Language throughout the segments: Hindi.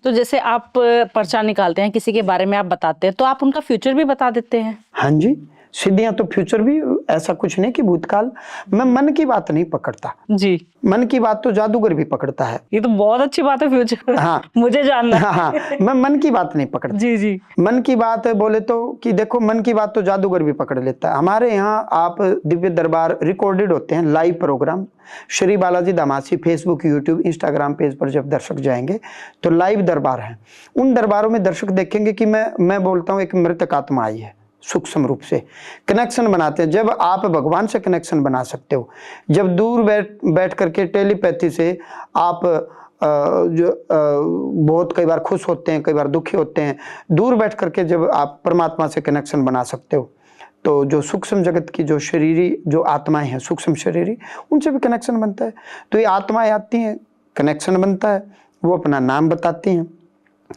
तो जैसे आप पर्चा निकालते हैं, किसी के बारे में आप बताते हैं, तो आप उनका फ्यूचर भी बता देते हैं? हाँ जी, सिद्धियां तो फ्यूचर भी, ऐसा कुछ नहीं कि भूतकाल। मैं मन की बात नहीं पकड़ता जी। मन की बात तो जादूगर भी पकड़ता है। ये तो बहुत अच्छी बात है, फ्यूचर हाँ मुझे जानना है। हाँ, मैं मन की बात नहीं पकड़ता। जी जी। मन की बात बोले तो कि देखो, मन की बात तो जादूगर भी पकड़ लेता है। हमारे यहाँ आप दिव्य दरबार रिकॉर्डेड होते हैं, लाइव प्रोग्राम श्री बालाजी दामासी, फेसबुक, यूट्यूब, इंस्टाग्राम पेज पर जब दर्शक जाएंगे तो लाइव दरबार हैं। उन दरबारों में दर्शक देखेंगे कि मैं बोलता हूँ एक मृतक आत्मा आई है, सूक्ष्म रूप से कनेक्शन बनाते हैं। जब आप भगवान से कनेक्शन बना सकते हो, जब दूर बैठ करके टेलीपैथी से आप बहुत कई बार खुश होते हैं, कई बार दुखी होते हैं, दूर बैठ करके जब आप परमात्मा से कनेक्शन बना सकते हो, तो जो सूक्ष्म जगत की जो शरीरी जो आत्माएं हैं, सूक्ष्म शरीरी, उनसे भी कनेक्शन बनता है। तो ये आत्माएं आती हैं, कनेक्शन बनता है, वो अपना नाम बताती हैं।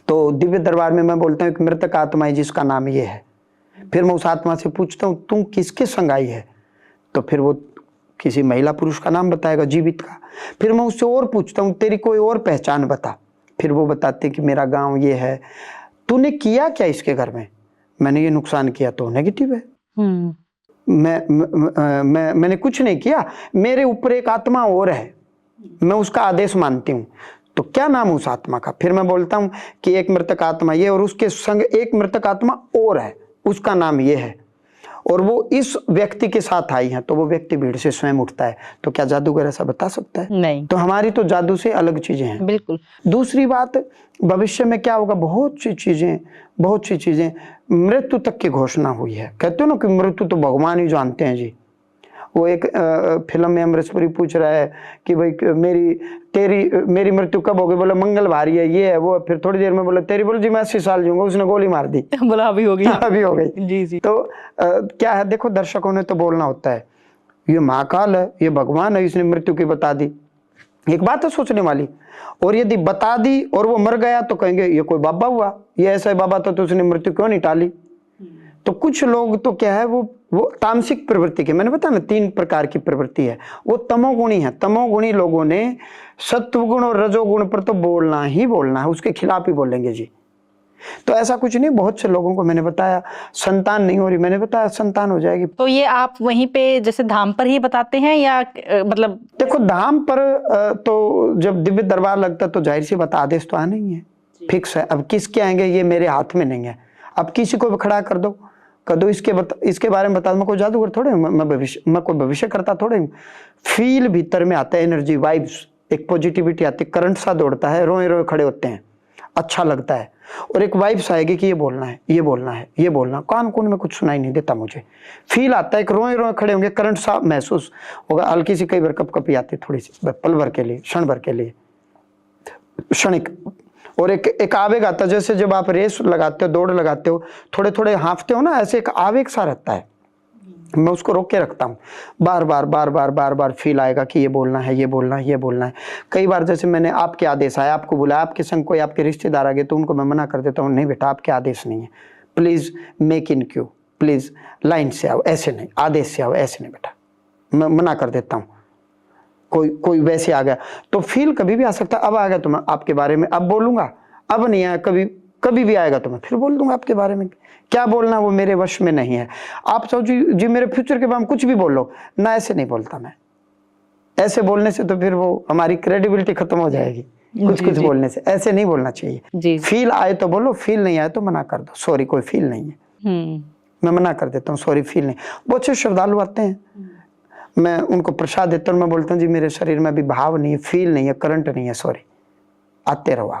तो दिव्य दरबार में मैं बोलता हूँ एक मृतक आत्मा है जिसका नाम ये है। फिर मैं उस आत्मा से पूछता हूँ तुम किसके संग आई है, तो फिर वो किसी महिला पुरुष का नाम बताएगा, जीवित का। फिर मैं उससे और पूछता हूँ तेरी कोई और पहचान बता, फिर वो बताते कि मेरा गांव ये है। तूने किया क्या इसके घर में? मैंने ये नुकसान किया, तो नेगेटिव है। मैंने कुछ नहीं किया, मेरे ऊपर एक आत्मा और है, मैं उसका आदेश मानती हूँ। तो क्या नाम उस आत्मा का? फिर मैं बोलता हूँ कि एक मृतक आत्मा ये, और उसके संग एक मृतक आत्मा और है, उसका नाम ये है, और वो इस व्यक्ति के साथ आई है। तो वो व्यक्ति भीड़ से स्वयं उठता है। तो क्या जादूगर ऐसा बता सकता है? नहीं। तो हमारी तो जादू से अलग चीजें हैं। बिल्कुल। दूसरी बात, भविष्य में क्या होगा, बहुत सी चीजें मृत्यु तक की घोषणा हुई है। कहते हो ना कि मृत्यु तो भगवान ही जानते हैं जी। वो एक फिल्म में अमरीशपुरी पूछ रहा है कि भाई मेरी मृत्यु कब होगी? बोला मंगलवार है, ये है वो। फिर थोड़ी देर में बोला तेरी, बोल जी मैं 80 साल जीऊंगा। उसने गोली मार दी। बोला अभी होगी। अभी हो गई। जी जी। तो क्या है, देखो दर्शकों ने तो बोलना होता है, ये महाकाल है, ये भगवान है, इसने मृत्यु की बता दी। एक बात है सोचने वाली, और यदि बता दी और वो मर गया तो कहेंगे ये कोई बाबा हुआ, ये ऐसा बाबा था तो उसने मृत्यु क्यों नहीं टाली? तो कुछ लोग तो क्या है, वो तामसिक प्रवृत्ति के, मैंने बताया ना 3 प्रकार की प्रवृत्ति है, वो तमोगुणी है। तमोगुणी लोगों ने सत्वगुण और रजोगुण पर तो बोलना ही बोलना है, उसके खिलाफ ही बोलेंगे जी। तो ऐसा कुछ नहीं। बहुत से लोगों को मैंने बताया संतान नहीं हो रही, मैंने बताया संतान हो जाएगी। तो ये आप वहीं पे जैसे धाम पर ही बताते हैं या मतलब? देखो धाम पर तो जब दिव्य दरबार लगता है तो जाहिर सी बात आदेश तो आना ही है, फिक्स है। अब किसके आएंगे ये मेरे हाथ में नहीं है। अब किसी को भी खड़ा कर दो इसके बारे में बता दो, मैं कोई जादूगर थोड़े हूं, मैं कोई भविष्य करता थोड़े हूं। फील भीतर में आता है, एनर्जी, वाइब्स, एक पॉजिटिविटी आती है, करंट सा दौड़ता है, रोए रोए खड़े होते हैं, अच्छा लगता है। और एक वाइब्स आएगी कि ये बोलना है, ये बोलना है, ये बोलना। कान कून में कुछ सुनाई नहीं देता, मुझे फील आता है, एक रोए रोए खड़े होंगे, करंट सा महसूस होगा। हल्की सी कई बार कपकपी आती है, थोड़ी सी पल भर के लिए, क्षण भर के लिए, क्षणिक। और एक आवेग आता है, जैसे जब आप रेस लगाते हो, दौड़ लगाते हो, थोड़े थोड़े हाँफते हो ना, ऐसे एक आवेग सा रहता है। मैं उसको रोक के रखता हूँ। बार बार फील आएगा कि ये बोलना है, ये बोलना है, ये बोलना है। कई बार जैसे मैंने आपके आदेश आया, आपको बुलाया, आपके संग कोई आपके रिश्तेदार आ गए तो उनको मैं मना कर देता हूँ, नहीं बेटा आपके आदेश नहीं है, please make in Q, please line से आओ, ऐसे नहीं, आदेश से आओ, ऐसे नहीं बेटा, मैं मना कर देता हूँ। कोई वैसे आ गया तो फील कभी भी आ सकता है। अब आ गया तो मैं आपके बारे में अब बोलूंगा, अब नहीं आया, कभी भी आएगा तो मैं फिर बोल दूंगा आपके बारे में। क्या बोलना वो मेरे वश में नहीं है। आप सोचो जी मेरे फ्यूचर के बारे में कुछ भी बोल लो ना, ऐसे नहीं बोलता मैं। ऐसे बोलने से तो फिर वो हमारी क्रेडिबिलिटी खत्म हो जाएगी। कुछ बोलने से ऐसे नहीं बोलना चाहिए। फील आए तो बोलो, फील नहीं आए तो मना कर दो, सॉरी कोई फील नहीं है, मैं मना कर देता हूँ, सॉरी फील नहीं। बहुत से श्रद्धालु आते हैं, मैं उनको प्रसाद देता हूँ, मैं बोलता हूँ जी मेरे शरीर में अभी भाव नहीं है, फील नहीं है, करंट नहीं है, सॉरी, आते रहो आप।